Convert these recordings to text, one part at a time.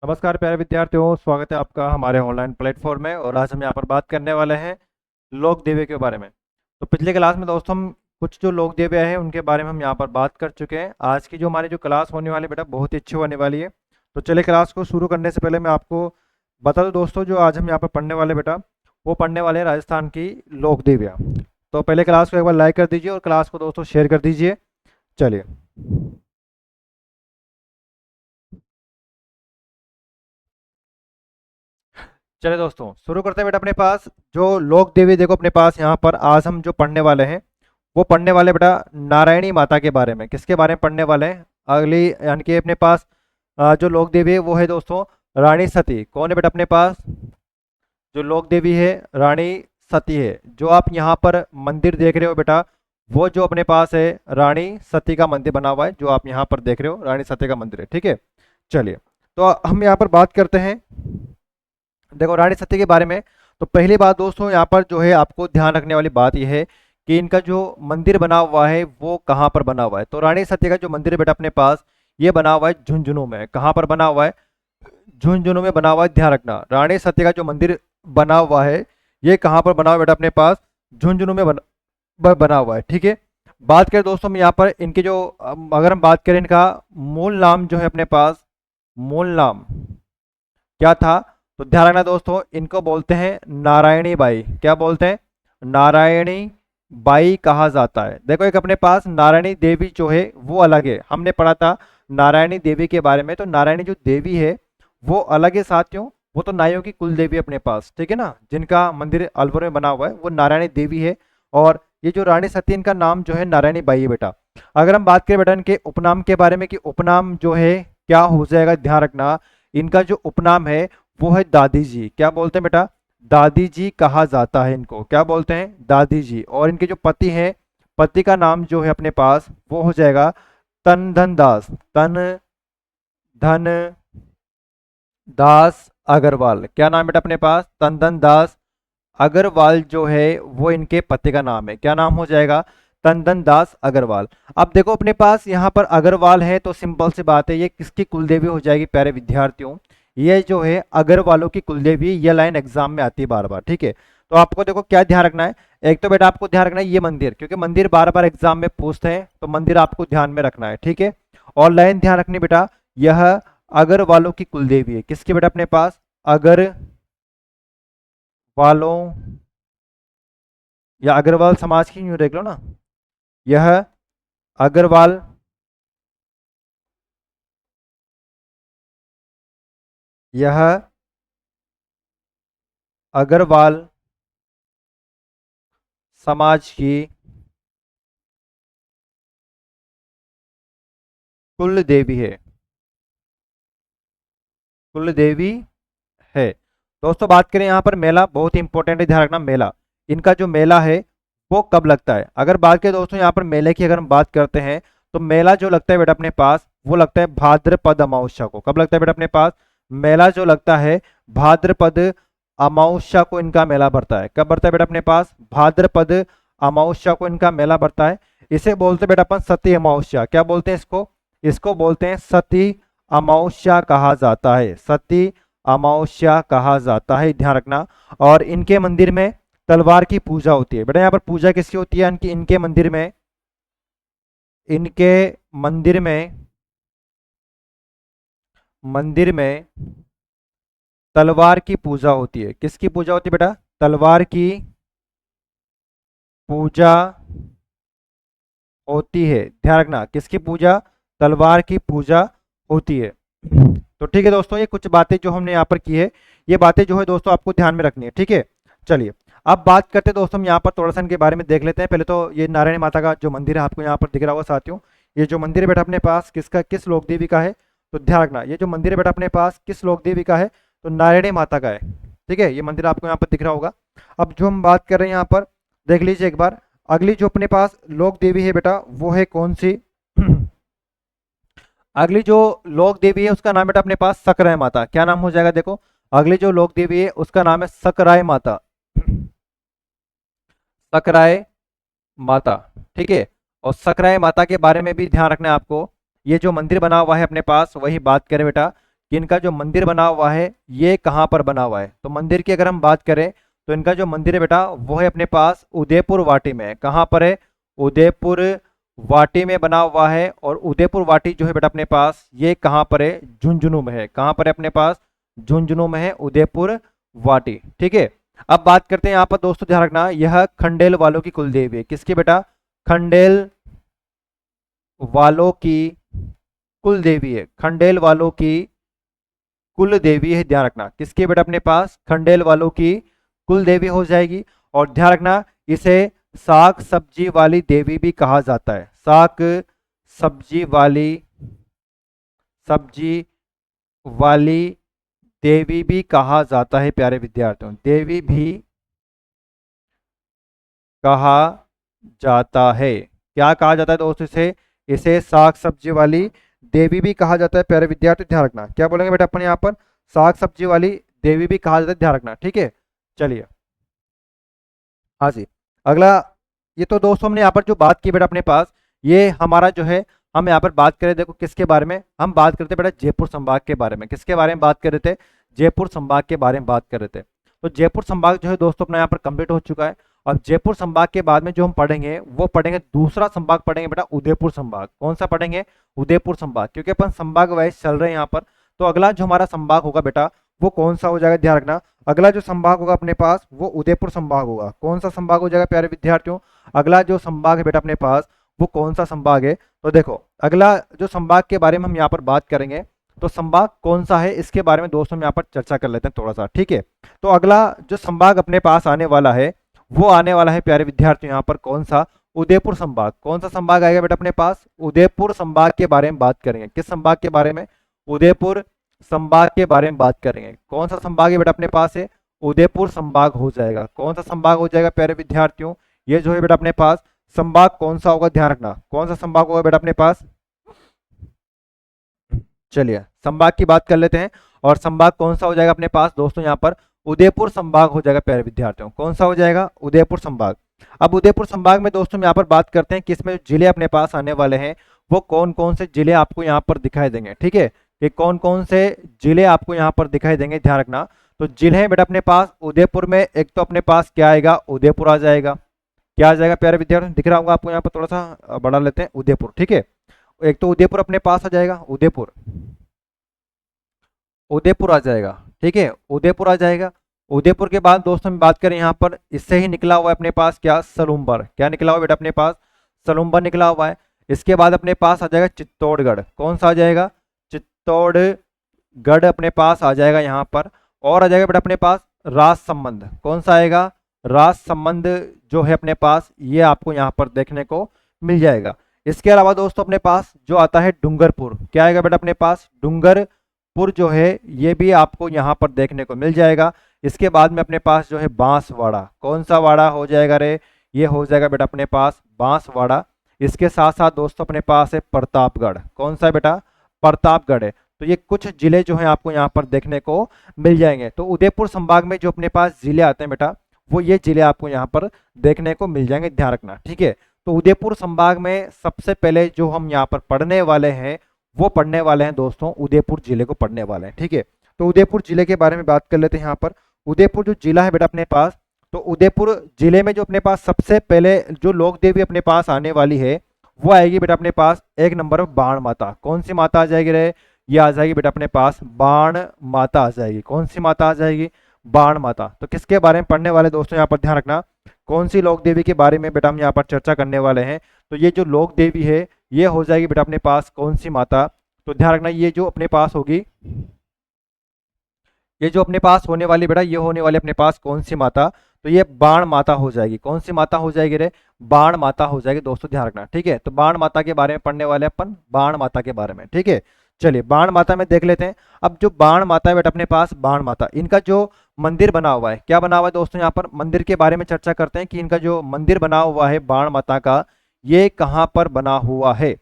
नमस्कार प्यारे विद्यार्थियों, स्वागत है आपका हमारे ऑनलाइन प्लेटफॉर्म में। और आज हम यहाँ पर बात करने वाले हैं लोक देवी के बारे में। तो पिछले क्लास में दोस्तों हम कुछ जो लोक देवियाँ हैं उनके बारे में हम यहाँ पर बात कर चुके हैं। आज की जो हमारी जो क्लास होने वाली बेटा बहुत ही अच्छी होने वाली है। तो चलिए क्लास को शुरू करने से पहले मैं आपको बता दूँ दोस्तों, जो आज हम यहाँ पर पढ़ने वाले बेटा वो पढ़ने वाले हैं राजस्थान की लोक देवियाँ। तो पहले क्लास को एक बार लाइक कर दीजिए और क्लास को दोस्तों शेयर कर दीजिए। चलिए चलिए दोस्तों शुरू करते हैं बेटा। अपने पास जो लोक देवी देखो, अपने पास यहाँ पर आज हम जो पढ़ने वाले हैं वो पढ़ने वाले बेटा नारायणी माता के बारे में। किसके बारे में पढ़ने वाले हैं? अगली यानी कि अपने पास जो लोक देवी है वो है दोस्तों रानी सती। कौन है बेटा अपने पास? जो लोक देवी है रानी सती है। जो आप यहाँ पर मंदिर देख रहे हो बेटा वो जो अपने पास है रानी सती का मंदिर बना हुआ है, जो आप यहाँ पर देख रहे हो रानी सती का मंदिर है। ठीक है, चलिए तो हम यहाँ पर बात करते हैं देखो रानी सती के बारे में। तो पहली बात दोस्तों यहाँ पर जो है आपको ध्यान रखने वाली बात यह है कि इनका जो मंदिर बना हुआ है वो कहाँ पर बना हुआ है। तो रानी सती का जो मंदिर है बेटा अपने पास ये बना हुआ है झुंझुनू में। कहाँ पर बना हुआ है? झुंझुनू में बना हुआ है। ध्यान रखना, रानी सती का जो मंदिर बना हुआ है ये कहाँ पर बना हुआ है बेटा? अपने पास झुंझुनू में बना हुआ है। ठीक है, बात करें दोस्तों हम यहाँ पर इनके जो अगर हम बात करें इनका मूल नाम जो है अपने पास, मूल नाम क्या था? तो ध्यान रखना दोस्तों, इनको बोलते हैं नारायणी बाई। क्या बोलते हैं? नारायणी बाई कहा जाता है। देखो एक अपने पास नारायणी देवी जो है वो अलग है। हमने पढ़ा था नारायणी देवी के बारे में। तो नारायणी जो देवी है वो अलग है साथियों, वो तो नाइयों की कुल देवी अपने पास, ठीक है ना, जिनका मंदिर अलवर में बना हुआ है वो नारायणी देवी है। और ये जो रानी सती इनका नाम जो है नारायणी बाई है बेटा। अगर हम बात करें बेटा इनके उपनाम के बारे में कि उपनाम जो है क्या हो जाएगा, ध्यान रखना इनका जो उपनाम है वो है दादी जी। क्या बोलते हैं बेटा? दादी जी कहा जाता है इनको। क्या बोलते हैं? दादी जी। और इनके जो पति हैं, पति का नाम जो है अपने पास वो हो जाएगा तन धन दास। तन धन दास अग्रवाल। क्या नाम बेटा अपने पास? तन धन दास अग्रवाल जो है वो इनके पति का नाम है। क्या नाम हो जाएगा? तंदन दास अग्रवाल। अब देखो अपने पास यहाँ पर अग्रवाल है तो सिंपल सी बात है ये किसकी कुलदेवी हो जाएगी प्यारे विद्यार्थियों? ये जो है अग्रवालों की कुलदेवी। ये लाइन एग्जाम में आती है बार बार। ठीक है, तो आपको देखो क्या ध्यान रखना है। एक तो बेटा आपको ध्यान रखना है ये मंदिर, क्योंकि मंदिर बार बार एग्जाम में पूछते हैं तो मंदिर आपको ध्यान में रखना है। ठीक है, और लाइन ध्यान रखनी बेटा, यह अग्रवालों की कुलदेवी है। किसकी बेटा अपने पास? अगर वालों या अग्रवाल समाज की यूं देख लो ना, यह अग्रवाल यह अग्रवाल समाज की कुल देवी है। कुल देवी है। दोस्तों बात करें यहाँ पर मेला, बहुत ही इंपॉर्टेंट है, ध्यान रखना मेला। इनका जो मेला है वो कब लगता है? अगर बात करें दोस्तों यहाँ पर मेले की अगर हम बात करते हैं तो मेला जो लगता है बेटा अपने पास वो लगता है भाद्रपद अमावस्या को। कब लगता है बेटा अपने पास? मेला जो लगता है भाद्रपद अमावस्या को इनका मेला बढ़ता है। कब बढ़ता है बेटा अपने पास? भाद्रपद अमावस्या को इनका मेला बढ़ता है। इसे बोलते हैं बेटा अपन सती अमावस्या। क्या बोलते हैं इसको? इसको बोलते हैं सती अमावस्या कहा जाता है। सती अमावस्या कहा जाता है, ध्यान रखना। और इनके मंदिर में तलवार की पूजा होती है बेटा। यहाँ पर पूजा किसकी होती है? इनके मंदिर में, इनके मंदिर में, मंदिर में तलवार की पूजा होती है। किसकी पूजा होती है बेटा? तलवार की पूजा होती है। ध्यान रखना किसकी पूजा? तलवार की पूजा होती है। तो ठीक है दोस्तों, ये कुछ बातें जो हमने यहाँ पर की है ये बातें जो है दोस्तों आपको ध्यान में रखनी है। ठीक है, चलिए अब बात करते हैं दोस्तों हम यहाँ पर थोड़ा सा इनके बारे में देख लेते हैं। पहले तो ये नारायणी माता का जो मंदिर है आपको यहाँ पर दिख रहा होगा साथियों। ये जो मंदिर है बेटा अपने पास किसका, किस लोक देवी का है? तो ध्यान रखना ये जो मंदिर है बेटा अपने पास किस लोक देवी का है? तो नारायणी माता का है। ठीक है, ये मंदिर आपको यहाँ पर दिख रहा होगा। अब जो हम बात कर रहे हैं यहाँ पर देख लीजिए एक बार। अगली जो अपने पास लोक देवी है बेटा वो है कौन सी? अगली जो लोक देवी है उसका नाम बेटा अपने पास सकराय माता। क्या नाम हो जाएगा? देखो अगली जो लोक देवी है उसका नाम है सकराय माता। सकराय माता, ठीक है। और सकराय माता के बारे में भी ध्यान रखना है आपको। ये जो मंदिर बना हुआ है अपने पास, वही बात करें बेटा कि इनका जो मंदिर बना हुआ है ये कहाँ पर बना हुआ है। तो मंदिर की अगर हम बात करें तो इनका जो मंदिर है बेटा वो है अपने पास उदयपुर वाटी में है। कहाँ पर है? उदयपुर वाटी में बना हुआ है। और उदयपुर वाटी जो है बेटा अपने पास ये कहाँ पर है? झुंझुनू में है। कहाँ पर है अपने पास? झुंझुनू में है उदयपुर वाटी। ठीक है, अब बात करते हैं यहाँ पर दोस्तों, ध्यान रखना यह खंडेल वालों की कुल देवी है। किसकी बेटा? खंडेल वालों की कुल देवी है। खंडेल वालों की कुल देवी है। ध्यान रखना किसके बेटा अपने पास? खंडेल वालों की कुल देवी हो जाएगी। और ध्यान रखना इसे साग सब्जी वाली देवी भी कहा जाता है। साग सब्जी वाली देवी भी कहा जाता है प्यारे विद्यार्थियों, देवी भी कहा जाता है। क्या कहा जाता है दोस्तों? इसे इसे साग सब्जी वाली देवी भी कहा जाता है प्यारे विद्यार्थी। ध्यान रखना क्या बोलेंगे बेटा अपन यहाँ पर? साग सब्जी वाली देवी भी कहा जाता है। ध्यान रखना, ठीक है। चलिए, हाँ जी, अगला, ये तो दोस्तों हमने यहाँ पर जो बात की बेटा अपने पास, ये हमारा जो है, हम यहाँ पर बात करें देखो किसके बारे में हम बात करते बेटा? जयपुर संभाग के बारे में। किसके बारे में बात कर रहे थे? जयपुर संभाग के बारे में बात कर रहे थे। तो जयपुर संभाग जो है दोस्तों अपना यहाँ पर कंप्लीट हो चुका है। अब जयपुर संभाग के बाद में जो हम पढ़ेंगे वो पढ़ेंगे दूसरा संभाग पढ़ेंगे बेटा उदयपुर संभाग। कौन सा पढ़ेंगे? उदयपुर संभाग, क्योंकि अपन संभाग वाइज चल रहे हैं यहाँ पर। तो अगला जो हमारा संभाग होगा बेटा वो कौन सा हो जाएगा? ध्यान रखना अगला जो संभाग होगा अपने पास वो उदयपुर संभाग होगा। कौन सा संभाग हो जाएगा प्यारे विद्यार्थियों? अगला जो संभाग है बेटा अपने पास वो कौन सा संभाग है? तो देखो अगला जो संभाग के बारे में हम यहाँ पर बात करेंगे, तो संभाग कौन सा है इसके बारे में दोस्तों हम यहाँ पर चर्चा कर लेते हैं थोड़ा सा, ठीक है। तो अगला जो संभाग अपने पास आने वाला है वो आने वाला है प्यारे विद्यार्थियों यहाँ पर कौन सा? उदयपुर संभाग। कौन सा संभाग आएगा बेटा अपने पास? उदयपुर संभाग के बारे में बात करेंगे। किस संभाग के बारे में? उदयपुर संभाग के बारे में बात करेंगे। कौन सा संभाग है बेटा अपने पास? है उदयपुर संभाग हो जाएगा। कौन सा संभाग हो जाएगा प्यारे विद्यार्थियों? ये जो है बेटा अपने पास संभाग कौन सा होगा? ध्यान रखना कौन सा संभाग होगा बेटा अपने पास? चलिए संभाग की बात कर लेते हैं। और संभाग कौन सा हो जाएगा अपने पास दोस्तों? यहाँ पर उदयपुर संभाग हो जाएगा प्यारे विद्यार्थियों। कौन सा हो जाएगा? उदयपुर संभाग। अब उदयपुर संभाग में दोस्तों यहाँ पर बात करते हैं कि इसमें जो जिले अपने पास आने वाले हैं वो कौन कौन से जिले आपको यहाँ पर दिखाई देंगे, ठीक है। कि कौन कौन से जिले आपको यहाँ पर दिखाई देंगे, ध्यान रखना। तो जिले हैं बेटा अपने पास उदयपुर में, एक तो अपने पास क्या आएगा? उदयपुर आ जाएगा। क्या आ जाएगा प्यारे विद्यार्थियों? दिख रहा होगा आपको यहाँ पर, थोड़ा सा बढ़ा लेते हैं, उदयपुर, ठीक है। एक तो उदयपुर अपने पास आ जाएगा, उदयपुर, उदयपुर आ जाएगा, ठीक है, उदयपुर आ जाएगा। उदयपुर के बाद दोस्तों हम बात करें यहाँ पर, इससे ही निकला हुआ है अपने पास क्या? सलूम्बर। क्या निकला हुआ है बेटा अपने पास? सलूम्बर निकला हुआ है। इसके बाद अपने पास आ जाएगा चित्तौड़गढ़। कौन सा आ जाएगा? चित्तौड़गढ़ अपने पास आ जाएगा यहाँ पर। और आ जाएगा बेटा अपने पास राजसमंद। कौन सा आएगा? राजसमंद जो है अपने पास, ये आपको यहाँ पर देखने को मिल जाएगा। इसके अलावा दोस्तों अपने पास जो आता है डूंगरपुर। क्या आएगा बेटा अपने पास? डूंगरपुर जो है ये भी आपको यहाँ पर देखने को मिल जाएगा। इसके बाद में अपने पास जो है बांसवाड़ा। कौन सा वाड़ा हो जाएगा रे? ये हो जाएगा बेटा अपने पास बांसवाड़ा। इसके साथ साथ दोस्तों अपने पास है प्रतापगढ़। कौन सा बेटा? प्रतापगढ़ है। तो ये कुछ जिले जो हैं आपको यहाँ पर देखने को मिल जाएंगे। तो उदयपुर संभाग में जो अपने पास जिले आते हैं बेटा वो ये जिले आपको यहाँ पर देखने को मिल जाएंगे, ध्यान रखना, ठीक है। तो उदयपुर संभाग में सबसे पहले जो हम यहाँ पर पढ़ने वाले हैं वो पढ़ने वाले हैं दोस्तों उदयपुर जिले को पढ़ने वाले हैं, ठीक है। तो उदयपुर जिले के बारे में बात कर लेते हैं यहाँ पर। उदयपुर जो जिला है बेटा अपने पास, तो उदयपुर जिले में जो अपने पास सबसे पहले जो लोक देवी अपने पास आने वाली है वो आएगी बेटा अपने पास एक नंबर पर बाण माता। कौन सी माता आ जाएगी रे? ये आ जाएगी बेटा अपने पास बाण माता आ जाएगी। कौन सी माता आ जाएगी? बाण माता। तो किसके बारे में पढ़ने वाले दोस्तों यहाँ पर ध्यान रखना, कौन सी लोक देवी के बारे में बेटा हम यहाँ पर चर्चा करने वाले हैं। तो ये जो लोक देवी है ये हो जाएगी बेटा अपने पास कौन सी माता? तो ध्यान रखना ये जो अपने पास होगी, ये जो अपने पास होने वाली बेटा ये होने वाली अपने पास कौन सी माता? तो ये बाण माता हो जाएगी। कौन सी माता हो जाएगी रे? बाण माता हो जाएगी दोस्तों, ध्यान रखना, ठीक है। तो बाण माता के बारे में पढ़ने वाले अपन बाण माता के बारे में, ठीक है। चलिए बाण माता में देख लेते हैं। अब जो बाण माता है बेटा अपने पास बाण माता, इनका जो मंदिर बना हुआ है, क्या बना हुआ है दोस्तों? यहाँ पर मंदिर के बारे में चर्चा करते हैं कि इनका जो मंदिर बना हुआ है बाण माता का ये कहाँ पर बना हुआ है।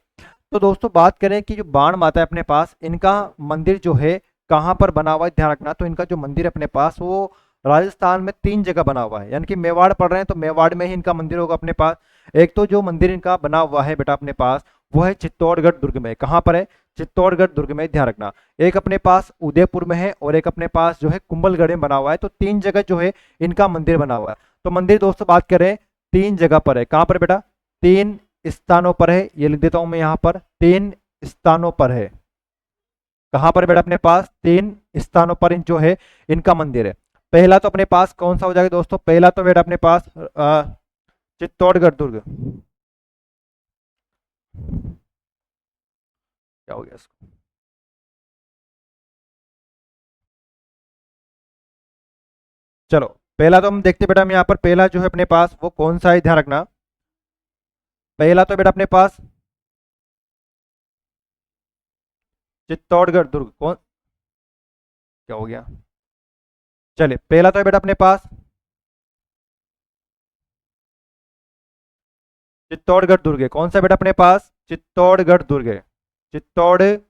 तो दोस्तों बात करें कि जो बाण माता है अपने पास, इनका मंदिर जो है कहाँ पर बना हुआ है, ध्यान रखना। तो इनका जो मंदिर अपने पास वो राजस्थान में 3 जगह बना हुआ है, यानी कि मेवाड़ पढ़ रहे हैं तो मेवाड़ में ही इनका मंदिर होगा अपने पास। एक तो जो मंदिर इनका बना हुआ है बेटा अपने पास वो है चित्तौड़गढ़ दुर्ग में। कहाँ पर है? चित्तौड़गढ़ दुर्ग में, ध्यान रखना। एक अपने पास उदयपुर में है और एक अपने पास जो है कुंभलगढ़ में बना हुआ है। तो 3 जगह जो है इनका मंदिर बना हुआ है। तो मंदिर दोस्तों बात करें 3 जगह पर है। कहाँ पर बेटा? 3 स्थानों पर है। ये लिख देता हूं मैं यहाँ पर, 3 स्थानों पर है। कहाँ पर बेटा? अपने पास 3 स्थानों पर जो है इनका मंदिर है। पहला तो अपने पास कौन सा हो जाएगा दोस्तों? पहला तो बेटा अपने पास चित्तौड़गढ़ दुर्ग। क्या हो गया इसको? चलो पहला तो हम देखते बेटा, हम यहाँ पर पहला जो है अपने पास वो कौन सा है, ध्यान रखना। पहला तो बेटा अपने पास चित्तौड़गढ़ दुर्ग। कौन? क्या हो गया? चलिए पहला तो है बेटा अपने पास चित्तौड़गढ़ दुर्ग है। कौन सा बेटा अपने पास? चित्तौड़गढ़ दुर्ग है। चित्तौड़गढ़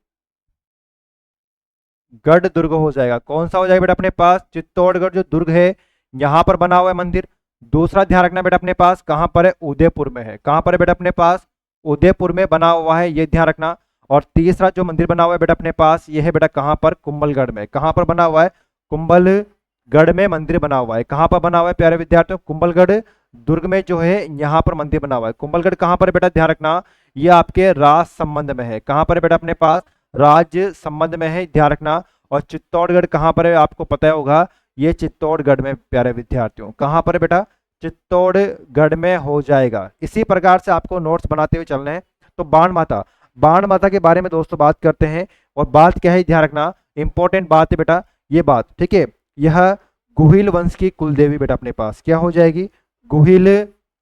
दुर्ग हो जाएगा। कौन सा हो जाएगा बेटा अपने पास? चित्तौड़गढ़ जो दुर्ग है, यहां पर बना हुआ है मंदिर। दूसरा ध्यान रखना बेटा अपने पास कहां पर है? उदयपुर में है। कहां पर है बेटा? अपने पास उदयपुर में बना हुआ है, ये ध्यान रखना। और तीसरा जो मंदिर बना हुआ है बेटा अपने पास, ये है बेटा कहां पर? कुंभलगढ़ में। कहां पर बना हुआ है? कुंभलगढ़ में मंदिर बना हुआ है। कहां पर बना हुआ है प्यारे विद्यार्थियों? कुंभलगढ़ दुर्ग में जो है यहाँ पर मंदिर बना हुआ है। कुंभलगढ़ कहां पर है बेटा? ध्यान रखना, ये आपके राज संबंध में है। कहां पर है बेटा? अपने पास राज्य संबंध में है, ध्यान रखना। और चित्तौड़गढ़ कहां पर है? आपको पता होगा, ये चित्तौड़गढ़ में प्यारे विद्यार्थियों। कहां पर है बेटा? चित्तौड़गढ़ में हो जाएगा। इसी प्रकार से आपको नोट्स बनाते हुए चलने हैं। तो बाण माता, बाण माता के बारे में दोस्तों बात करते हैं। और बात क्या है, ध्यान रखना, इंपॉर्टेंट बात है बेटा ये बात, ठीक है। यह गुहिल वंश की कुलदेवी बेटा अपने पास क्या हो जाएगी? गुहिल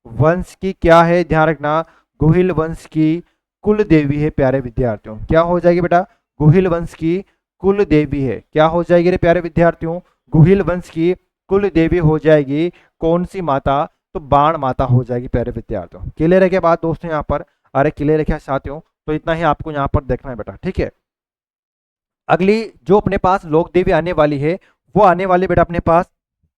वंश की क्या है, ध्यान रखना, गुहिल वंश की कुल देवी है प्यारे विद्यार्थियों। क्या हो जाएगी बेटा? गुहिल वंश की कुल देवी है। क्या हो जाएगी रे प्यारे विद्यार्थियों? गुहिल वंश की कुल देवी हो जाएगी। कौन सी माता? तो बाण माता हो जाएगी प्यारे विद्यार्थियों। क्लियर है क्या बात दोस्तों यहाँ पर? अरे क्लियर है क्या साथियों? तो इतना ही आपको यहाँ पर देखना है बेटा, ठीक है। अगली जो अपने पास लोक देवी आने वाली है, वो आने वाली बेटा अपने पास,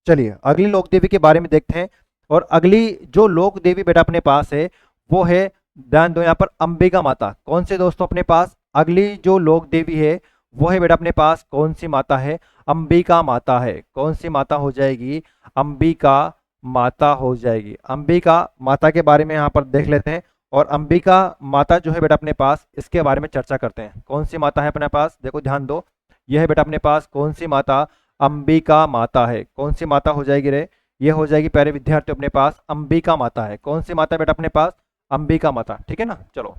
चलिए अगली लोक देवी के बारे में देखते हैं। और अगली जो लोक देवी बेटा अपने पास है, वो है, ध्यान दो यहाँ पर, अंबिका माता। कौन से दोस्तों अपने पास अगली जो लोक देवी है, वो है बेटा अपने पास कौन सी माता है? अंबिका माता है। कौन सी माता हो जाएगी? अंबिका माता हो जाएगी। अंबिका माता के बारे में यहाँ पर देख लेते हैं। और अंबिका माता जो है बेटा अपने पास, इसके बारे में चर्चा करते हैं। कौन सी माता है अपने पास? देखो ध्यान दो, यह है बेटा अपने पास कौन सी माता? अंबिका माता है। कौन सी माता हो जाएगी रे? ये हो जाएगी प्यारे विद्यार्थी अपने पास अंबिका माता है। कौन सी माता बेटा अपने पास? अंबिका माता, ठीक है ना। चलो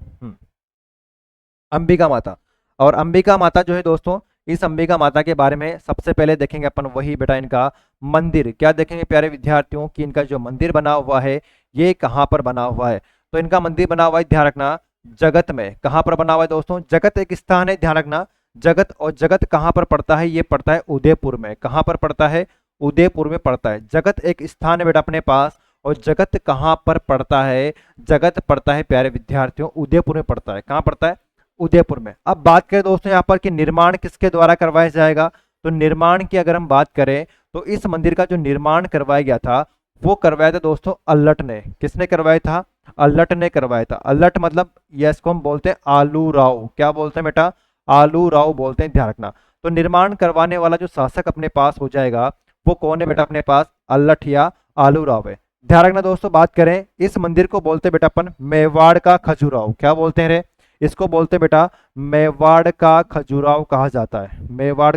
अंबिका माता। और अंबिका माता जो है दोस्तों, इस अंबिका माता के बारे में सबसे पहले देखेंगे अपन वही बेटा इनका मंदिर। क्या देखेंगे प्यारे विद्यार्थियों कि इनका जो मंदिर बना हुआ है, ये कहाँ पर बना हुआ है? तो इनका मंदिर बना हुआ है, ध्यान रखना, जगत में। कहाँ पर बना हुआ है दोस्तों? जगत एक स्थान है, ध्यान रखना, जगत। और जगत कहाँ पर पड़ता है? ये पड़ता है उदयपुर में। कहाँ पर पड़ता है? उदयपुर में पड़ता है। जगत एक स्थान है बेटा अपने पास। और जगत कहाँ पर पड़ता है? जगत पड़ता है प्यारे विद्यार्थियों उदयपुर में पड़ता है। कहाँ पड़ता है? उदयपुर में। अब बात करें दोस्तों यहाँ पर कि निर्माण किसके द्वारा करवाया जाएगा, तो निर्माण की अगर हम बात करें तो इस मंदिर का जो निर्माण करवाया गया था, वो करवाया था दोस्तों अल्लट ने। किसने करवाया था? अल्लट ने करवाया था। अल्लट मतलब ये इसको हम बोलते हैं आलू राव। क्या बोलते हैं बेटा? आलू राव बोलते हैं, ध्यान रखना। तो निर्माण करवाने वाला जो शासक अपने पास हो जाएगा, वो कौन है बेटा अपने पास? अल्लट या आलू राव है। ध्यान रखना दोस्तों, बात करें इस मंदिर को बोलते बेटा अपन मेवाड़ का खजुराहो। क्या बोलते हैं रे? इसको बोलते बेटा मेवाड़ का खजुराहो कहा जाता है। मेवाड़,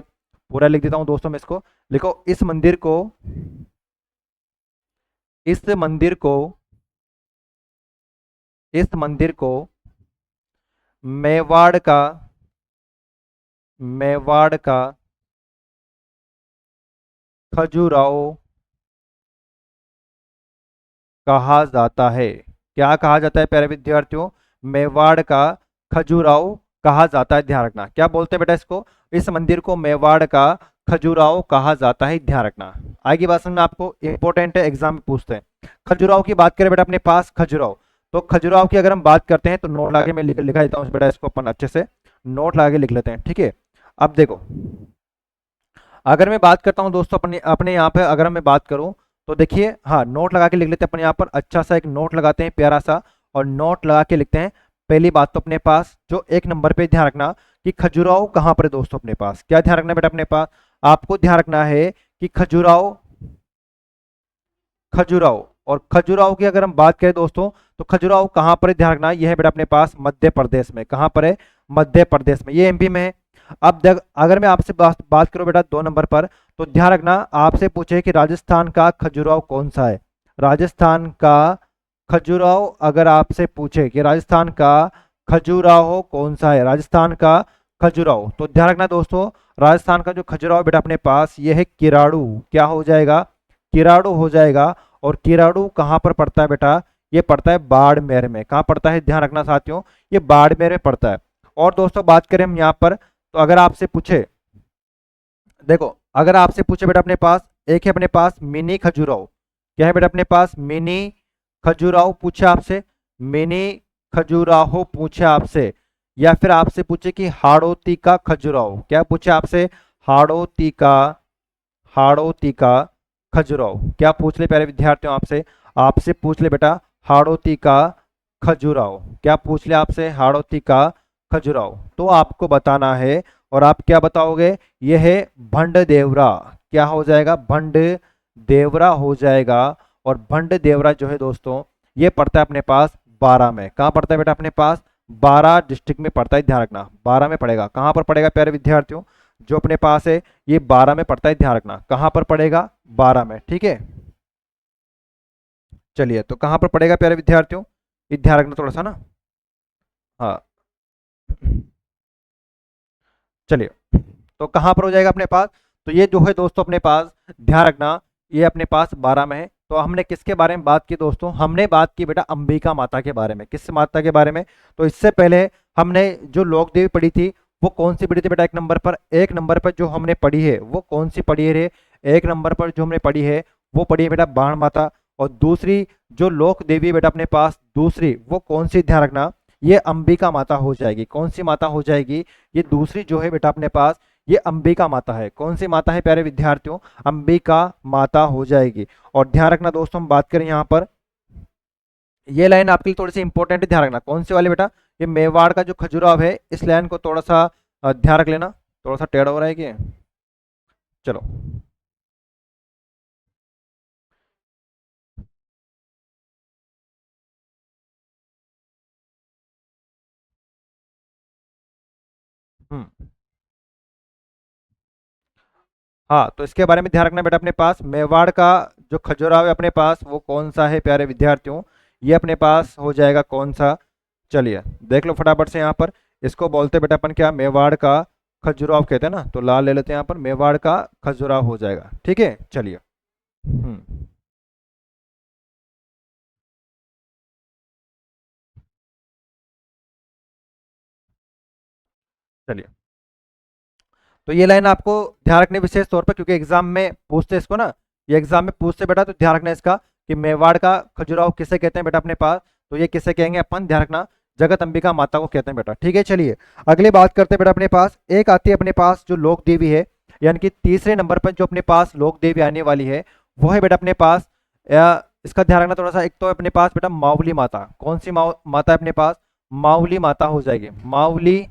पूरा लिख देता हूं दोस्तों मैं इसको, लिखो इस मंदिर को, इस मंदिर को, इस मंदिर को मेवाड़ का, मेवाड़ का खजुराहो कहा जाता है। क्या कहा जाता है प्यारे विद्यार्थियों? मेवाड़ का खजुराहो कहा जाता है, ध्यान रखना। क्या बोलते हैं बेटा इसको? इस मंदिर को मेवाड़ का खजुराहो कहा जाता है, ध्यान रखना। आगे बात समझना, आपको इंपॉर्टेंट है, एग्जाम में पूछते हैं। खजुराहो की बात करें बेटा अपने पास, खजुराहो, तो खजुराहो की अगर हम बात करते हैं तो नोट लगा के मैं लिखा देता हूँ बेटा, इसको अपन अच्छे से नोट लगा के लिख लेते हैं, ठीक है। अब देखो, अगर मैं बात करता हूँ दोस्तों अपने अपने यहाँ पे अगर मैं बात करूँ तो देखिए, हाँ नोट लगा के लिख लेते हैं अपन यहाँ पर, अच्छा सा एक नोट लगाते हैं प्यारा सा, और नोट लगा के लिखते हैं पहली बात तो अपने पास जो एक नंबर पे ध्यान रखना कि खजुराहो कहाँ पर है दोस्तों। अपने पास क्या ध्यान रखना है बेटा, अपने पास आपको ध्यान रखना है कि खजुराहो, खजुराहो और खजुराहो की अगर हम बात करें दोस्तों तो खजुराहो कहाँ पर है ध्यान रखना, यह है बेटा अपने पास मध्य प्रदेश में। कहाँ पर है? मध्य प्रदेश में, ये एमपी में है। अब अगर मैं आपसे बात करूं बेटा 2 नंबर पर, तो ध्यान रखना आपसे पूछे कि राजस्थान का खजुराहो कौन सा है। राजस्थान का खजुराहो अगर आपसे पूछे कि राजस्थान का खजुराहो कौन सा है, राजस्थान का खजुराहो, तो ध्यान रखना दोस्तों राजस्थान का जो खजुराहो बेटा अपने पास ये है किराड़ू। क्या हो जाएगा? किराड़ू हो जाएगा। और किराड़ू कहाँ पर पड़ता है बेटा? ये पड़ता है बाड़मेर में। कहाँ पड़ता है? ध्यान रखना साथियों, ये बाड़मेर में पड़ता है। और दोस्तों बात करें हम यहाँ पर, तो अगर आपसे पूछे, देखो अगर आपसे पूछे बेटा अपने पास, एक है अपने पास मिनी खजुराहो। क्या है बेटा अपने पास? मिनी खजुराहो पूछे आपसे, मिनी खजुराहो पूछे आपसे, या फिर आपसे पूछे कि हाड़ौती का खजुराहो। क्या पूछे आपसे? हाड़ौती का, हाड़ौती का खजुराहो। क्या पूछ ले प्यारे विद्यार्थियों आपसे? आपसे पूछ ले बेटा हाड़ौती का खजुराहो। क्या पूछ ले आपसे? हाड़ौती का खजुराहो। तो आपको बताना है, और आप क्या बताओगे? यह है भंड देवरा। क्या हो जाएगा? भंड देवरा हो जाएगा। और भंड देवरा जो है दोस्तों ये पड़ता है अपने पास 12 में। कहाँ पड़ता है बेटा अपने पास? 12 डिस्ट्रिक्ट में पड़ता है। ध्यान रखना 12 में पड़ेगा। कहाँ पर पड़ेगा प्यारे विद्यार्थियों? जो अपने पास है ये 12 में पड़ता है। ध्यान रखना कहाँ पर पड़ेगा? 12 में। ठीक है, चलिए तो कहाँ पर पड़ेगा प्यारे विद्यार्थियों, ये ध्यान रखना थोड़ा सा ना। हाँ, चलिए तो कहाँ पर हो जाएगा अपने पास? तो ये जो है दोस्तों अपने पास ध्यान रखना ये अपने पास 12 में है। तो हमने किसके बारे में बात की दोस्तों? हमने बात की बेटा अंबिका माता के बारे में। किस माता के बारे में? तो इससे पहले हमने जो लोक देवी पढ़ी थी वो कौन सी पढ़ी थी बेटा? एक नंबर पर जो हमने पढ़ी है वो कौन सी पढ़ी है रे? एक नंबर पर जो हमने पढ़ी है वो पढ़ी है बेटा बाण माता। और दूसरी जो लोक देवी बेटा अपने पास दूसरी वो कौन सी? ध्यान रखना ये अंबिका माता हो जाएगी। कौन सी माता हो जाएगी? ये दूसरी जो है बेटा अपने पास ये अंबिका माता है। कौन सी माता है प्यारे विद्यार्थियों? अंबिका माता हो जाएगी। और ध्यान रखना दोस्तों हम बात करें यहाँ पर, ये लाइन आपके लिए थोड़ी सी इंपॉर्टेंट है। ध्यान रखना कौन सी वाली बेटा? ये मेवाड़ का जो खजुराहो है इस लाइन को थोड़ा सा ध्यान रख लेना। थोड़ा सा टेढ़ा हो रहा है कि, चलो हम्म, हाँ तो इसके बारे में ध्यान रखना बेटा अपने पास मेवाड़ का जो खजुराहो है अपने पास वो कौन सा है प्यारे विद्यार्थियों? ये अपने पास हो जाएगा कौन सा? चलिए देख लो फटाफट से यहाँ पर, इसको बोलते बेटा अपन क्या? मेवाड़ का खजुराहो कहते हैं ना, तो लाल ले लेते हैं यहाँ पर, मेवाड़ का खजुराहो हो जाएगा। ठीक है, चलिए चलिए तो ये लाइन आपको ध्यान रखनी विशेष तौर पर, क्योंकि एग्जाम में पूछते हैं इसको ना, ये एग्जाम में पूछते बेटा, तो ध्यान रखना इसका कि मेवाड़ का खजुराहो किसे कहते हैं बेटा अपने पास? तो ये किसे कहेंगे अपन? ध्यान रखना जगत अंबिका माता को कहते हैं बेटा। ठीक है, चलिए अगली बात करते हैं बेटा अपने पास, एक आती है अपने पास जो लोक देवी है, यानी कि तीसरे नंबर पर जो अपने पास लोक देवी आने वाली है वो है बेटा अपने पास इसका ध्यान रखना थोड़ा सा। एक तो अपने पास बेटा मावली माता। कौन सी माता है अपने पास? मावली माता हो जाएगी। मावली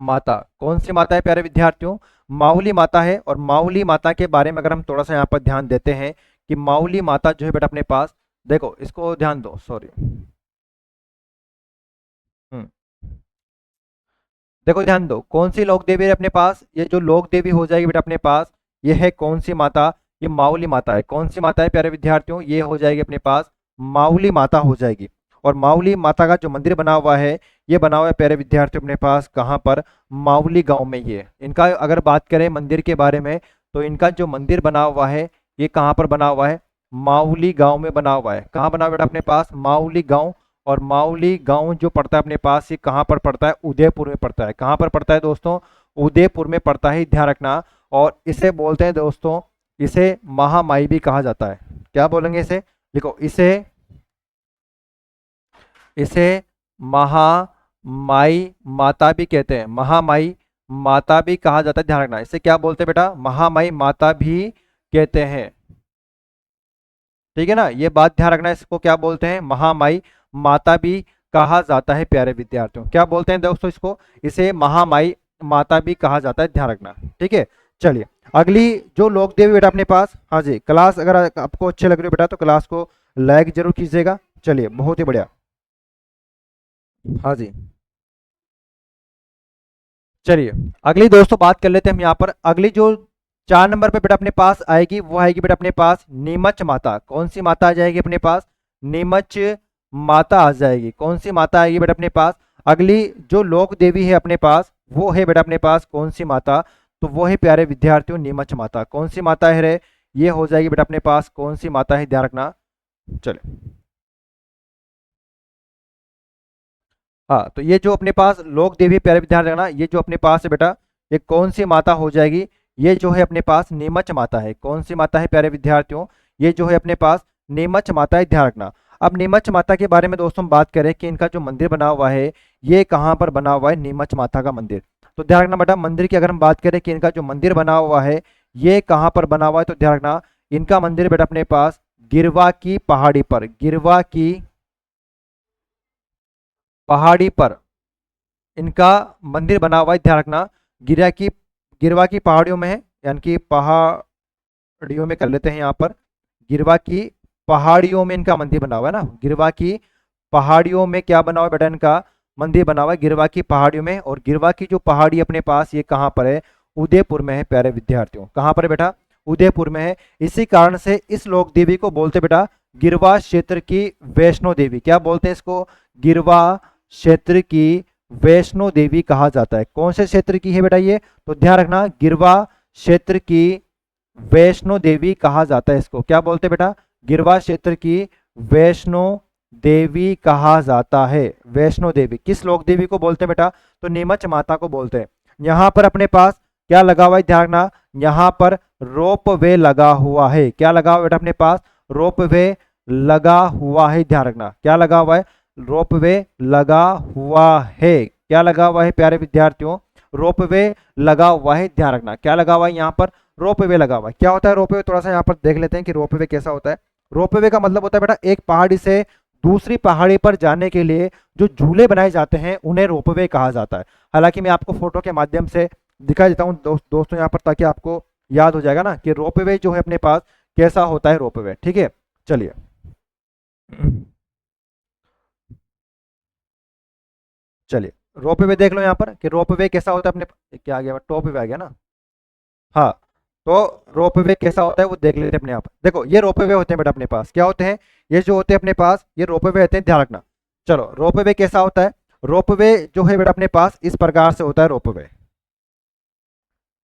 माता कौन सी माता है प्यारे विद्यार्थियों? मावली माता है। और मावली माता के बारे में अगर हम थोड़ा सा यहाँ पर ध्यान देते हैं कि मावली माता जो है बेटा अपने पास, देखो इसको ध्यान दो, सॉरी, हम्म, देखो ध्यान दो कौन सी लोक देवी है अपने पास? ये जो लोक देवी हो जाएगी बेटा अपने पास ये है कौन सी माता? ये मावली माता है। कौन सी माता है प्यारे विद्यार्थियों? ये हो जाएगी अपने पास मावली माता हो जाएगी। और मावली माता का जो मंदिर बना हुआ है ये बना हुआ है प्यारे विद्यार्थियों अपने पास कहाँ पर? मावली गांव में। ये इनका अगर बात करें मंदिर के बारे में, तो इनका जो मंदिर बना हुआ है ये कहाँ पर बना हुआ है? मावली गांव में बना हुआ है। कहाँ बना हुआ है बेटा अपने पास? मावली गांव। और मावली गांव जो पड़ता है अपने पास ये कहाँ पर पड़ता है? उदयपुर में पड़ता है। कहाँ पर पड़ता है दोस्तों? उदयपुर में पड़ता है, ध्यान रखना। और इसे बोलते हैं दोस्तों, इसे महामाई भी कहा जाता है। क्या बोलेंगे इसे? देखो इसे, इसे महामाई माता भी कहते हैं। महामाई माता भी कहा जाता है। ध्यान रखना इसे क्या बोलते हैं बेटा? महामाई माता भी कहते हैं। ठीक है ना, ये बात ध्यान रखना, इसको क्या बोलते हैं? महामाई माता भी कहा जाता है प्यारे विद्यार्थियों। क्या बोलते हैं दोस्तों इसको? इसे महामाई माता भी कहा जाता है, ध्यान रखना। ठीक है, चलिए अगली जो लोक देवी बेटा अपने पास, हाँ जी, क्लास अगर आपको अच्छे लग रही हो बेटा तो क्लास को लाइक जरूर कीजिएगा। चलिए बहुत ही बढ़िया, हाँ जी। चलिए अगली दोस्तों बात कर लेते हैं हम यहाँ पर। अगली जो 4 नंबर पे बेटा अपने पास आएगी वो आएगी बेटा अपने पास नीमच माता। कौन सी माता आ जाएगी अपने पास? नीमच माता आ जाएगी। कौन सी माता आएगी बेटा अपने पास? अगली जो लोक देवी है अपने पास वो है बेटा अपने पास कौन सी माता? तो वो है प्यारे विद्यार्थियों नीमच माता। कौन सी माता है रे? ये हो जाएगी बेटा अपने पास कौन सी माता है, ध्यान रखना। चले, हाँ तो ये जो अपने पास लोक देवी प्यारे ध्यान रखना, ये जो अपने पास है बेटा ये कौन सी माता हो जाएगी? ये जो है अपने पास नीमच माता है। कौन सी माता है प्यारे विद्यार्थियों? ये जो है अपने पास नीमच माता है, ध्यान रखना। अब नीमच माता के बारे में दोस्तों हम बात करें कि इनका जो मंदिर बना हुआ है ये कहाँ पर बना हुआ है? नीमच माता का मंदिर। तो ध्यान रखना बेटा, मंदिर की अगर हम बात करें कि इनका जो मंदिर बना हुआ है ये कहाँ पर बना हुआ है, तो ध्यान रखना इनका मंदिर बेटा अपने पास गिरवा की पहाड़ी पर, गिरवा की पहाड़ी पर इनका मंदिर बना हुआ है, ध्यान रखना। गिरवा की पहाड़ियों में है, यानी कि पहाड़ियों में कर लेते हैं यहाँ पर। गिरवा की पहाड़ियों में इनका मंदिर बना हुआ है ना, गिरवा की पहाड़ियों में क्या बना हुआ है बेटा? इनका मंदिर बना हुआ है गिरवा की पहाड़ियों में। और गिरवा की जो पहाड़ी अपने पास ये कहाँ पर है? उदयपुर में है प्यारे विद्यार्थियों। कहाँ पर है बेटा? उदयपुर में है। इसी कारण से इस लोक देवी को बोलते बेटा गिरवा क्षेत्र की वैष्णो देवी। क्या बोलते हैं इसको? गिरवा क्षेत्र की वैष्णो देवी कहा जाता है। कौन से क्षेत्र की है बेटा ये? तो ध्यान रखना गिरवा क्षेत्र की वैष्णो देवी कहा जाता है इसको। क्या बोलते हैं बेटा? गिरवा क्षेत्र की वैष्णो देवी कहा जाता है। वैष्णो देवी किस लोक देवी को बोलते हैं बेटा? तो नीमच माता को बोलते हैं। यहां पर अपने पास क्या लगा हुआ है, ध्यान रखना, यहां पर रोप वे लगा हुआ है। क्या लगा हुआ बेटा अपने पास? रोप वे लगा हुआ है, ध्यान रखना। क्या लगा हुआ है? रोप वे लगा हुआ है। क्या लगा हुआ है प्यारे विद्यार्थियों? रोप वे लगा हुआ है, ध्यान रखना। क्या लगा हुआ है यहाँ पर? रोप वे लगा हुआ है। क्या होता है रोप वे? थोड़ा सा यहाँ पर देख लेते हैं कि रोप वे कैसा होता है। रोप वे का मतलब होता है बेटा एक पहाड़ी से दूसरी पहाड़ी पर जाने के लिए जो झूले बनाए जाते हैं उन्हें रोप वे कहा जाता है। हालांकि मैं आपको फोटो के माध्यम से दिखा देता हूँ दोस्तों यहाँ पर, ताकि आपको याद हो जाएगा ना कि रोप वे जो है अपने पास कैसा होता है रोप वे। ठीक है, चलिए चलिए रोप वे देख लो यहाँ पर कि रोप वे कैसा होता है अपने, क्या आ गया? टॉप वे आ गया ना। हाँ, तो रोप वे कैसा होता है वो देख लेते हैं अपने आप। देखो ये रोप वे होते हैं बेटा अपने पास, क्या होते हैं? ये जो होते हैं अपने पास ये रोप वे होते हैं, ध्यान रखना। चलो रोप वे कैसा होता है? रोप वे जो है बेटा अपने पास इस प्रकार से होता है रोप वे।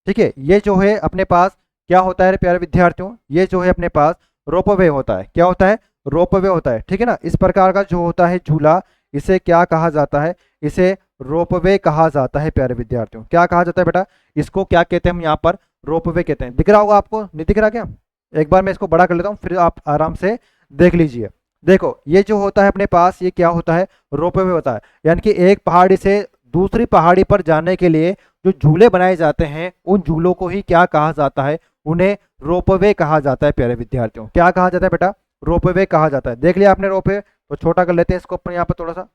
ठीक है, ये जो है अपने पास क्या होता है प्यारे विद्यार्थियों? ये जो है अपने पास रोप वे होता है। क्या होता है? रोप वे होता है। ठीक है ना, इस प्रकार का जो होता है झूला, इसे क्या कहा जाता है? इसे रोप वे कहा जाता है प्यारे विद्यार्थियों। क्या कहा जाता है बेटा? इसको क्या कहते हैं हम यहाँ पर? रोप वे कहते हैं। दिख रहा होगा आपको, नहीं दिख रहा क्या? एक बार मैं इसको बड़ा कर लेता हूँ फिर आप आराम से देख लीजिए। देखो ये जो होता है अपने पास ये क्या होता है? रोप वे होता है। यानी कि एक पहाड़ी से दूसरी पहाड़ी पर जाने के लिए जो झूले बनाए जाते हैं उन झूलों को ही क्या कहा जाता है? उन्हें रोपवे कहा जाता है प्यारे विद्यार्थियों। क्या कहा जाता है बेटा? रोपवे कहा जाता है। देख लिया आपने रोपवे? तो छोटा कर लेते हैं इसको अपन यहाँ पर थोड़ा सा।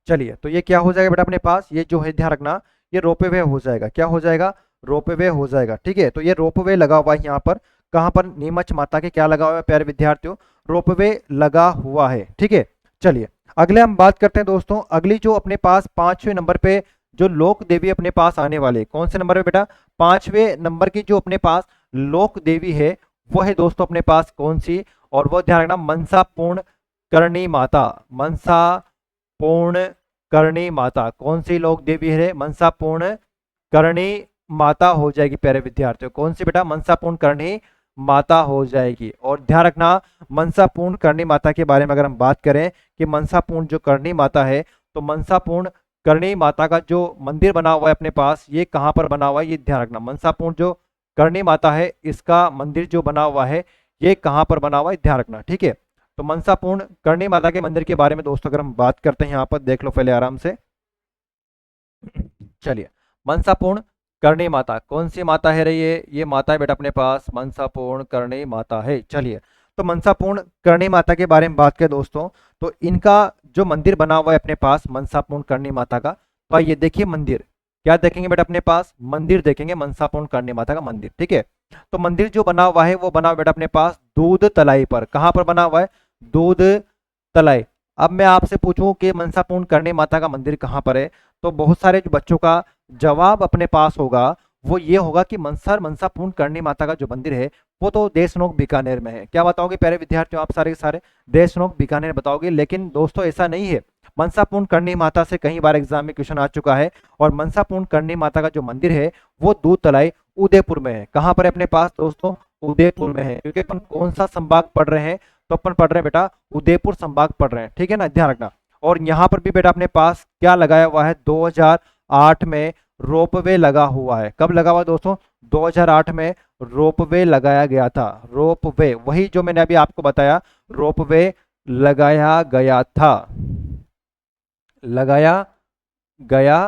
चलिए तो ये क्या हो जाएगा बेटा अपने पास? ये जो है ध्यान रखना ये रोपवे हो जाएगा। क्या हो जाएगा? रोपवे हो जाएगा। ठीक है, तो ये रोपवे लगा हुआ है यहाँ पर। कहाँ पर? नीमच माता के क्या लगा हुआ है प्यारे विद्यार्थियों? रोपवे लगा हुआ है। ठीक है, चलिए अगले हम बात करते हैं दोस्तों। अगली जो अपने पास 5वें नंबर पे जो लोक देवी अपने पास आने वाले, कौन से नंबर पे बेटा? 5वें नंबर की जो अपने पास लोक देवी है वो है दोस्तों अपने पास कौन सी? और वो ध्यान रखना मनसा पूर्ण करणी माता। मनसा पूर्ण करणी माता। कौन सी लोक देवी है? मनसा पूर्ण करणी माता हो जाएगी प्यारे विद्यार्थियों। कौन सी बेटा? मनसा पूर्ण करणी माता हो जाएगी। और ध्यान रखना मनसा पूर्ण करणी माता के बारे में अगर हम बात करें कि मनसा पूर्ण जो करणी माता है, तो मनसा पूर्ण करणी माता का जो मंदिर बना हुआ है अपने पास ये कहाँ पर बना हुआ है? ये ध्यान रखना मनसा पूर्ण जो करणी माता है इसका मंदिर जो बना हुआ है ये कहाँ पर बना हुआ है, ध्यान रखना। ठीक है, तो मनसा पूर्ण करणी माता के मंदिर के बारे में दोस्तों अगर हम बात करते हैं यहाँ पर देख लो पहले आराम से। चलिए मनसा पूर्ण करणी माता कौन सी माता है रे? ये माता है बेटा अपने पास मनसा पूर्ण करणी माता है। चलिए तो मनसापूर्ण करणी माता के बारे में बात करें दोस्तों, तो इनका जो मंदिर बना हुआ है अपने पास मनसापूर्ण करणी माता का, तो ये देखिए मंदिर, क्या देखेंगे बेटा अपने पास, मंदिर देखेंगे मनसापूर्ण करणी माता का मंदिर, ठीक है। तो मंदिर जो बना हुआ है वो बना हुआ बेटा अपने पास दूध तलाई पर, कहां पर बना हुआ है, दूध तलाई। अब मैं आपसे पूछूं कि मनसापूर्ण करणी माता का मंदिर कहां पर है, तो बहुत सारे जो बच्चों का जवाब अपने पास होगा वो ये होगा कि मनसापूर्ण करणी माता का जो मंदिर है वो तो देशनोक बीकानेर में है। क्या बताओगे प्यारे विद्यार्थियों, आप सारे के सारे देशनोक बीकानेर बताओगे, लेकिन दोस्तों ऐसा नहीं है। मनसापूर्ण करणी माता से कई बार एग्जाम में क्वेश्चन आ चुका है, और मनसापूर्ण करणी माता का जो मंदिर है वो दूध तलाई उदयपुर में है। कहां पर है अपने पास दोस्तों, उदयपुर में है, क्योंकि अपन कौन सा संभाग पढ़ रहे हैं, तो अपन पढ़ रहे हैं बेटा उदयपुर संभाग पढ़ रहे हैं, ठीक है ना, ध्यान रखना। और यहाँ पर भी बेटा अपने पास क्या लगाया हुआ है, 2008 में रोपवे लगा हुआ है। कब लगा हुआ दोस्तों, 2008 में रोपवे लगाया गया था। रोपवे वही जो मैंने अभी आपको बताया, रोपवे लगाया गया था, लगाया गया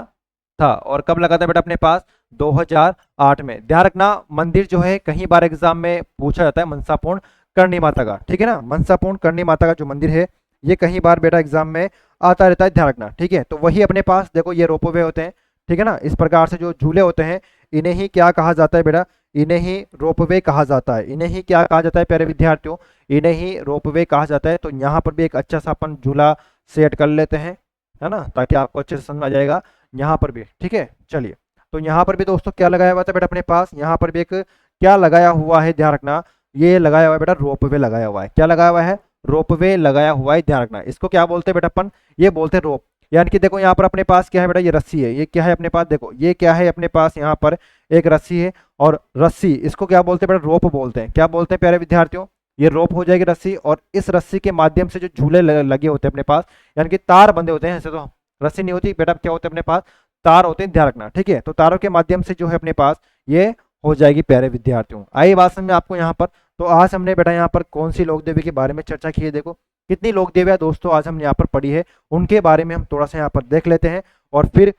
था। और कब लगा था बेटा अपने पास, 2008 में। ध्यान रखना, मंदिर जो है कई बार एग्जाम में पूछा जाता है मनसापूर्ण करणी माता का, ठीक है ना। मनसापूर्ण करणी माता का जो मंदिर है ये कई बार बेटा एग्जाम में आता रहता है, ध्यान रखना, ठीक है। तो वही अपने पास देखो ये रोपवे होते हैं, ठीक है ना। इस प्रकार से जो झूले होते हैं इन्हें ही क्या कहा जाता है बेटा, इन्हें ही रोपवे कहा जाता है। इन्हें ही क्या कहा जाता है प्यारे विद्यार्थियों, इन्हें ही रोपवे कहा जाता है। तो यहाँ पर भी एक अच्छा सा अपन झूला सेट कर लेते हैं, है ना, ताकि आपको अच्छे से समझ आ जाएगा यहाँ पर भी, ठीक है। चलिए, तो यहाँ पर भी दोस्तों क्या लगाया हुआ था बेटा अपने पास, यहाँ पर भी एक क्या लगाया हुआ है, ध्यान रखना, ये लगाया हुआ है बेटा रोपवे लगाया हुआ है। क्या लगाया हुआ है, रोपवे लगाया हुआ है, ध्यान रखना। इसको क्या बोलते हैं बेटा अपन, ये बोलते हैं रोप। यानी कि देखो यहाँ पर अपने पास क्या है बेटा, ये रस्सी है, ये क्या है अपने पास, देखो ये क्या है अपने पास, यहाँ पर एक रस्सी है, और रस्सी इसको क्या बोलते हैं बेटा, रोप बोलते हैं। क्या बोलते हैं प्यारे विद्यार्थियों, ये रोप हो जाएगी रस्सी, और इस रस्सी के माध्यम से जो झूले लगे होते हैं अपने पास, यानी कि तार बंधे होते हैं, ऐसे तो रस्सी नहीं होती बेटा, क्या होते हैं अपने पास, तार होते हैं, ध्यान रखना, ठीक है। तो तारों के माध्यम से जो है अपने पास ये हो जाएगी प्यारे विद्यार्थियों। आइए बात समझ में आपको यहाँ पर। तो आज हमने बेटा यहाँ पर कौन सी लोक देवी के बारे में चर्चा की है, देखो कितनी लोक देवियाँ दोस्तों आज हमने यहाँ पर पढ़ी है, उनके बारे में हम थोड़ा सा यहाँ पर देख लेते हैं। और फिर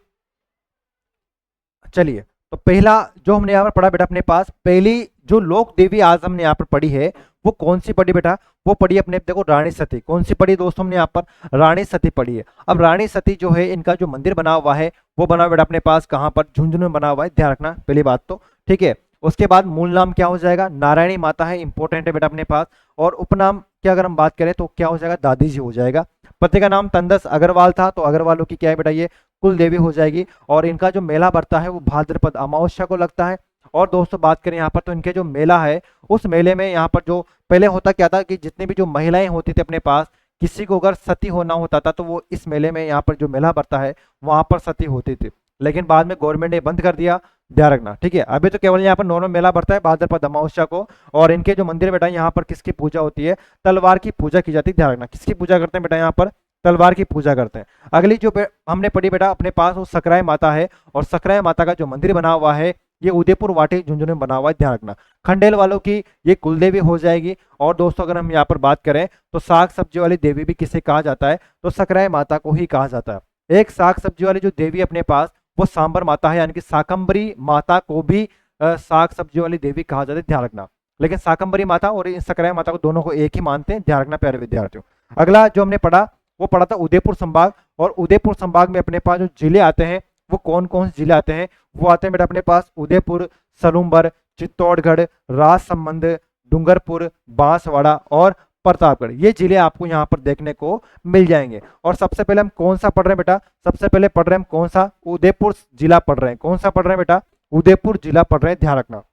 चलिए, तो पहला जो हमने यहाँ पर पढ़ा बेटा अपने पास, पहली जो लोक देवी आज हमने यहाँ पर पढ़ी है वो कौन सी पढ़ी बेटा, वो पढ़ी अपने, देखो रानी सती। कौन सी पढ़ी दोस्तों हमने यहाँ पर, रानी सती पढ़ी है। अब रानी सती जो है इनका जो मंदिर बना हुआ है वो बना हुआ बेटा अपने पास कहाँ पर, झुंझुनू में बना हुआ है, ध्यान रखना पहली बात तो, ठीक है। उसके बाद मूल नाम क्या हो जाएगा, नारायणी माता है, इंपॉर्टेंट है बेटा अपने पास। और उपनाम की अगर हम बात करें तो क्या हो जाएगा, दादी जी हो जाएगा। पति का नाम तंदस अग्रवाल था, तो अग्रवालों की क्या है बेटा, ये कुल देवी हो जाएगी। और इनका जो मेला बढ़ता है वो भाद्रपद अमावस्या को लगता है। और दोस्तों बात करें यहाँ पर, तो इनके जो मेला है उस मेले में यहाँ पर जो पहले होता क्या था कि जितनी भी जो महिलाएं होती थी अपने पास, किसी को अगर सती होना होता था तो वो इस मेले में यहाँ पर जो मेला बढ़ता है वहां पर सती होती थी। लेकिन बाद में गवर्नमेंट ने बंद कर दिया, ध्यान रखना, ठीक है। अभी तो केवल यहाँ पर नॉर्मल मेला बढ़ता है भाद्रपद अमावस्या को। और इनके जो मंदिर बेटा यहाँ पर किसकी पूजा होती है, तलवार की पूजा की जाती है, ध्यान रखना। किसकी पूजा करते हैं बेटा, यहाँ पर तलवार की पूजा करते हैं। अगली जो हमने पढ़ी बेटा अपने पास वो सकराय माता है, और सकराय माता का जो मंदिर बना हुआ है ये उदयपुर वाटी झुंझुनू में बना हुआ है, ध्यान रखना। खंडेल वालों की ये कुलदेवी हो जाएगी। और दोस्तों अगर हम यहाँ पर बात करें तो साग सब्जी वाली देवी भी किसे कहा जाता है, तो सकराय माता को ही कहा जाता है। एक साग सब्जी वाली जो देवी अपने पास वो सांबर माता है, यानी कि शाकंभरी माता को भी साग सब्जी वाली देवी कहा जाता है, ध्यान रखना। लेकिन शाकंभरी माता और सकराय माता को दोनों को एक ही मानते हैं, ध्यान रखना प्यारे विद्यार्थियों। अगला जो हमने पढ़ा वो पढ़ा था उदयपुर संभाग। और उदयपुर संभाग में अपने पास जो जिले आते हैं वो कौन कौन से जिले आते हैं, वो आते हैं बेटा अपने पास उदयपुर, सलूम्बर, चित्तौड़गढ़, राजसमंद, डूंगरपुर, बांसवाड़ा और प्रतापगढ़। ये जिले आपको यहाँ पर देखने को मिल जाएंगे। और सबसे पहले हम कौन सा पढ़ रहे हैं बेटा, सबसे पहले पढ़ रहे हैं हम कौन सा, उदयपुर जिला पढ़ रहे हैं। कौन सा पढ़ रहे हैं बेटा, उदयपुर जिला पढ़ रहे हैं, ध्यान रखना।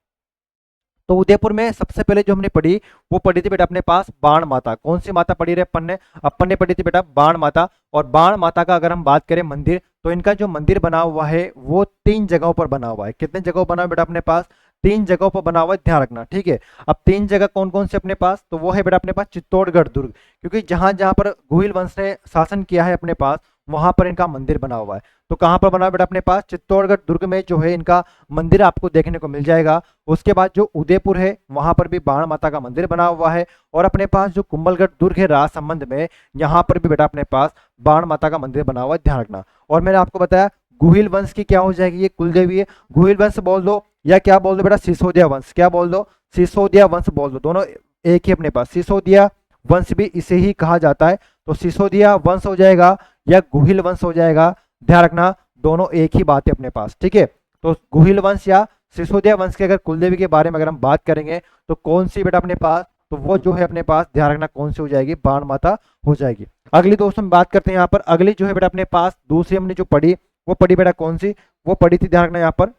तो उदयपुर में सबसे पहले जो हमने पढ़ी वो पढ़ी थी बेटा अपने पास बाण माता। कौन सी माता पढ़ी रहे अपन ने पढ़ी थी बेटा बाण माता। और बाण माता का अगर हम बात करें मंदिर, तो इनका जो मंदिर बना हुआ है वो 3 जगहों पर बना हुआ है। कितने जगहों बना हुआ है बेटा अपने पास, 3 जगहों पर बना हुआ है, ध्यान रखना, ठीक है। अब 3 जगह कौन कौन से अपने पास, तो वो है बेटा अपने पास चित्तौड़गढ़ दुर्ग, क्योंकि जहां जहां पर गुहिल वंश ने शासन किया है अपने पास वहां पर इनका मंदिर बना हुआ है। तो कहां पर बना हुआ बेटा अपने पास, चित्तौड़गढ़ दुर्ग में जो है इनका मंदिर आपको देखने को मिल जाएगा। उसके बाद जो उदयपुर है वहां पर भी बाण माता का मंदिर बना हुआ है। और अपने पास जो कुंभलगढ़ दुर्ग है राजसमंद में, यहाँ पर भी बेटा अपने पास बाण माता का मंदिर बना हुआ है, ध्यान रखना। और मैंने आपको बताया गुहिल वंश की क्या हो जाएगी, ये कुलदेवी है। गुहिल वंश बोल दो या क्या बोल दो बेटा, सिसोदिया वंश, क्या बोल दो, सिसोदिया वंश बोल दो, दोनों एक ही अपने पास, सिसोदिया वंश भी इसे ही कहा जाता है। तो सिसोदिया वंश हो जाएगा या गुहिल वंश हो जाएगा, ध्यान रखना दोनों एक ही बात है अपने पास, ठीक है। तो गुहिल वंश या सिसोदिया वंश के अगर कुलदेवी के बारे में अगर हम बात करेंगे तो कौन सी बेटा अपने पास, तो वो जो है अपने पास, ध्यान रखना कौन सी हो जाएगी, बाण माता हो जाएगी। अगली दोस्तों हम बात करते हैं यहाँ पर, अगली जो है बेटा अपने पास दूसरी हमने जो पढ़ी वो पढ़ी बेटा कौन सी, वो पढ़ी थी, ध्यान रखना यहाँ पर,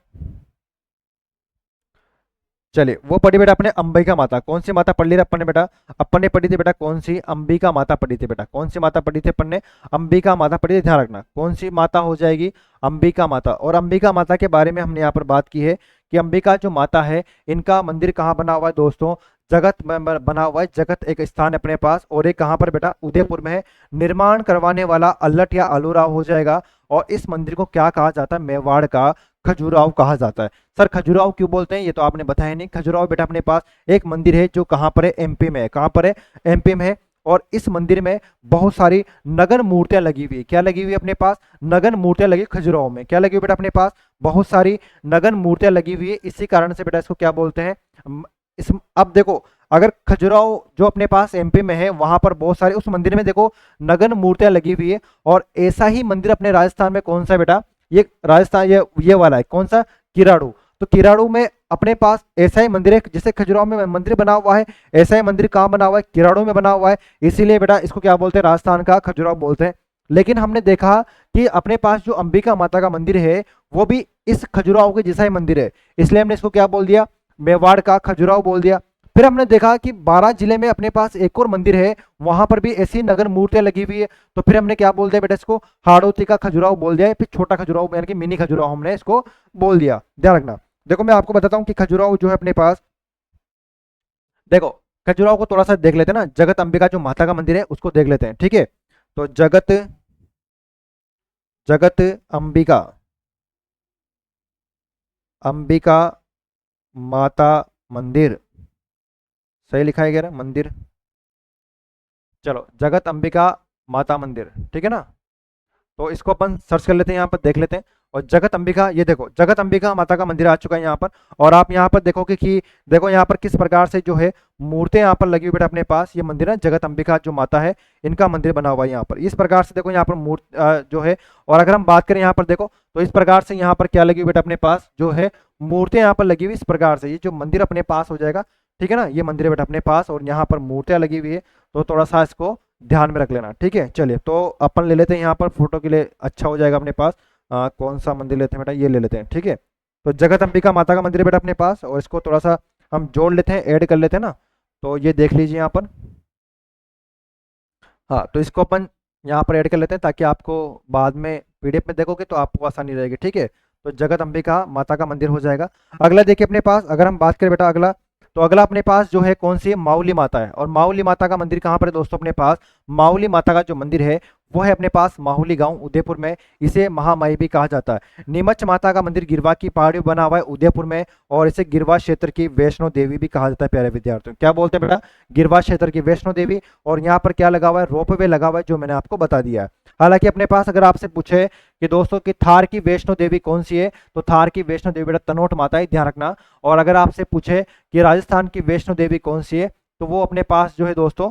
चलिए वो पढ़ी बेटा अपने अंबिका माता। कौन सी माता पढ़ ली अपन ने बेटा, अपन ने पढ़ी थी बेटा कौन सी, अंबिका माता पढ़ी थी बेटा। कौन सी माता पढ़ी थी अपन ने, अंबिका माता पढ़ी थी, ध्यान रखना कौन सी माता हो जाएगी, अंबिका माता। और अंबिका माता के बारे में हमने यहाँ पर बात की है कि अंबिका जो माता है इनका मंदिर कहाँ बना हुआ है दोस्तों, जगत में बना हुआ है। जगत एक स्थान है अपने पास, और एक कहाँ पर बेटा, उदयपुर में है। निर्माण करवाने वाला अल्लट या आलूराव हो जाएगा। और इस मंदिर को क्या कहा जाता है, मेवाड़ का खजुराहो कहा जाता है। सर खजुराहो क्यों बोलते हैं, ये तो आपने बताया नहीं। खजुराहो बेटा अपने पास एक मंदिर है जो कहाँ पर है, एमपी में है। कहाँ पर है, एमपी में है। और इस मंदिर में बहुत सारी नगन मूर्तियां लगी हुई है। क्या लगी हुई है अपने पास, नगन मूर्तियां लगी खजुराहो में। क्या लगी हुई बेटा अपने पास, बहुत सारी नगन मूर्तियां लगी हुई है। इसी कारण से बेटा इसको क्या बोलते हैं, इस, अब देखो अगर खजुराहो जो अपने पास एमपी में है वहां पर बहुत सारे, उस मंदिर में देखो नगन मूर्तियां लगी हुई है। और ऐसा ही मंदिर अपने राजस्थान में कौन सा बेटा, ये राजस्थान ये वाला है, कौन सा, किराड़ू। तो किराड़ू में अपने पास ऐसा ही मंदिर है, जैसे खजुराहो में मंदिर बना हुआ है, ऐसा ही मंदिर कहाँ बना हुआ है, किराड़ू में बना हुआ है। इसीलिए बेटा इसको क्या बोलते हैं, राजस्थान का खजुराहो बोलते हैं। लेकिन हमने देखा कि अपने पास जो अंबिका माता का मंदिर है वो भी इस खजुराहो के जैसा ही मंदिर है, इसलिए हमने इसको क्या बोल दिया, मेवाड़ का खजुराहो बोल दिया। फिर हमने देखा कि 12 जिले में अपने पास एक और मंदिर है, वहां पर भी ऐसी नगर मूर्तियां लगी हुई है। तो फिर हमने क्या बोल दिया बेटा, इसको हाड़ौती का खजुराहो बोल दिया, फिर छोटा खजुराहो यानी कि मिनी खजुराहो हमने इसको बोल दिया। ध्यान रखना, देखो मैं आपको बताता हूँ कि खजुराहो जो है अपने पास, देखो खजुराहो को थोड़ा सा देख लेते हैं ना, जगत अंबिका जो माता का मंदिर है उसको देख लेते हैं, ठीक है। तो जगत जगत अंबिका, अंबिका माता मंदिर, सही लिखा है क्या मंदिर, चलो जगत अंबिका माता मंदिर, ठीक है ना। तो इसको अपन सर्च कर लेते हैं, यहाँ पर देख लेते हैं। और जगत अंबिका, ये देखो जगत अंबिका माता का मंदिर आ चुका है यहाँ पर। और आप यहाँ पर देखोगे कि देखो यहाँ पर किस प्रकार से जो है मूर्तियां यहाँ पर लगी हुई बेटा अपने पास, ये मंदिर है जगत अंबिका जो माता है, इनका मंदिर बना हुआ है यहाँ पर। इस प्रकार से देखो यहाँ पर मूर्ति जो है, और अगर हम बात करें यहाँ पर देखो तो इस प्रकार से यहाँ पर क्या लगी हुई बेटा अपने पास जो है, मूर्तियां यहाँ पर लगी हुई इस प्रकार से, ये जो मंदिर अपने पास हो जाएगा, ठीक है ना। ये मंदिर है बेटा अपने पास और यहाँ पर मूर्तियां लगी हुई है, तो थोड़ा सा इसको ध्यान में रख लेना, ठीक है। चलिए तो अपन ले लेते हैं यहाँ पर फोटो के लिए, अच्छा हो जाएगा अपने पास। कौन सा मंदिर लेते हैं बेटा, ये ले लेते हैं, ठीक है। तो जगत अंबिका माता का मंदिर है बेटा अपने पास, और इसको थोड़ा सा हम जोड़ लेते हैं, ऐड कर लेते हैं ना। तो ये देख लीजिए यहाँ पर, हाँ तो इसको अपन यहाँ पर ऐड कर लेते हैं ताकि आपको बाद में पीडीएफ में देखोगे तो आपको आसानी रहेगी, ठीक है। तो जगत अंबिका माता का मंदिर हो जाएगा। अगला देखिए अपने पास, अगर हम बात करें बेटा अगला, तो अगला अपने पास जो है कौन सी है, माउली माता है। और माउली माता का मंदिर कहाँ पर है दोस्तों अपने पास, माउली माता का जो मंदिर है वो है अपने पास माहुली गांव उदयपुर में, इसे महामाई भी कहा जाता है। नीमच माता का मंदिर गिरवा की पहाड़ी बना हुआ है उदयपुर में, और इसे गिरवा क्षेत्र की वैष्णो देवी भी कहा जाता है। प्यारे विद्यार्थियों क्या बोलते हैं बेटा, गिरवा क्षेत्र की वैष्णो देवी। और यहाँ पर क्या लगा हुआ है, रोपवे लगा हुआ है, जो मैंने आपको बता दिया है। हालांकि अपने पास अगर आपसे पूछे कि दोस्तों कि थार की वैष्णो देवी कौन सी है, तो थार की वैष्णो देवी बेटा तनोट माता है, ध्यान रखना। और अगर आपसे पूछे कि राजस्थान की वैष्णो देवी कौन सी है, तो वो अपने पास जो है दोस्तों,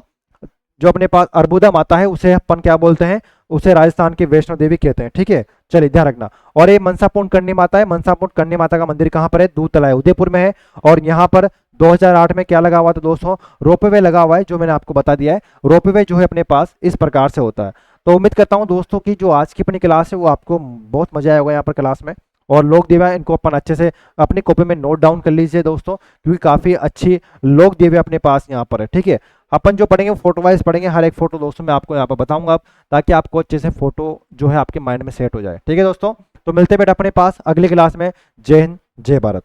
जो अपने पास अर्बुदा माता है उसे अपन क्या बोलते हैं, उसे राजस्थान की वैष्णो देवी कहते हैं, ठीक है। चलिए ध्यान रखना। और ये मनसापूर्ण करनी माता है, मनसापूर्ण करनी माता का मंदिर कहाँ पर है, दूधतला है उदयपुर में है। और यहाँ पर 2008 में क्या लगा हुआ था दोस्तों, रोपवे लगा हुआ है, जो मैंने आपको बता दिया है। रोपवे जो है अपने पास इस प्रकार से होता है। तो उम्मीद करता हूँ दोस्तों की जो आज की अपनी क्लास है वो आपको बहुत मजा आया होगा यहाँ पर क्लास में। और लोक देवियाँ इनको अपन अच्छे से अपनी कॉपी में नोट डाउन कर लीजिए दोस्तों, क्योंकि काफ़ी अच्छी लोक देवियाँ अपने पास यहाँ पर है, ठीक है। अपन जो पढ़ेंगे फोटो वाइज पढ़ेंगे, हर एक फोटो दोस्तों मैं आपको यहाँ पर बताऊंगा, ताकि आपको अच्छे से फोटो जो है आपके माइंड में सेट हो जाए, ठीक है दोस्तों। तो मिलते हैं बेटा अपने पास अगली क्लास में। जय हिंद, जय भारत।